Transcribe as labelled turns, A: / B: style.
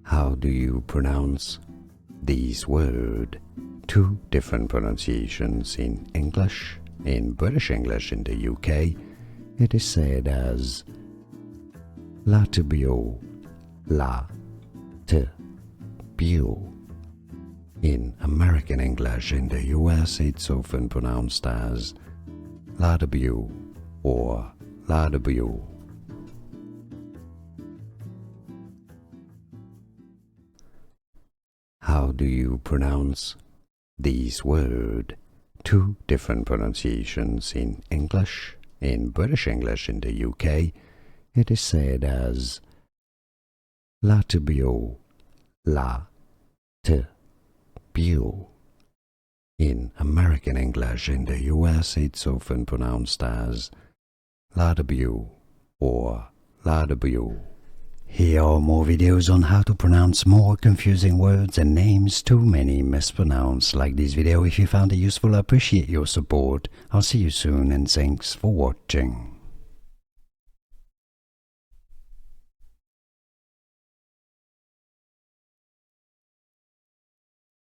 A: How do you pronounce these words? Two different pronunciations in English. In British English in the UK, it is said as Latibule, Latibule. In American English in the US, it's often pronounced as Latibule or Latibule. How do you pronounce these words? Two different pronunciations in English. In British English in the UK, it is said as Latibule, Latibule. In American English in the US, it's often pronounced as Latibule or Latibule. Here are more videos on how to pronounce more confusing words and names too many mispronounced. Like this video if you found it useful. I appreciate your support. I'll see you soon and thanks for watching.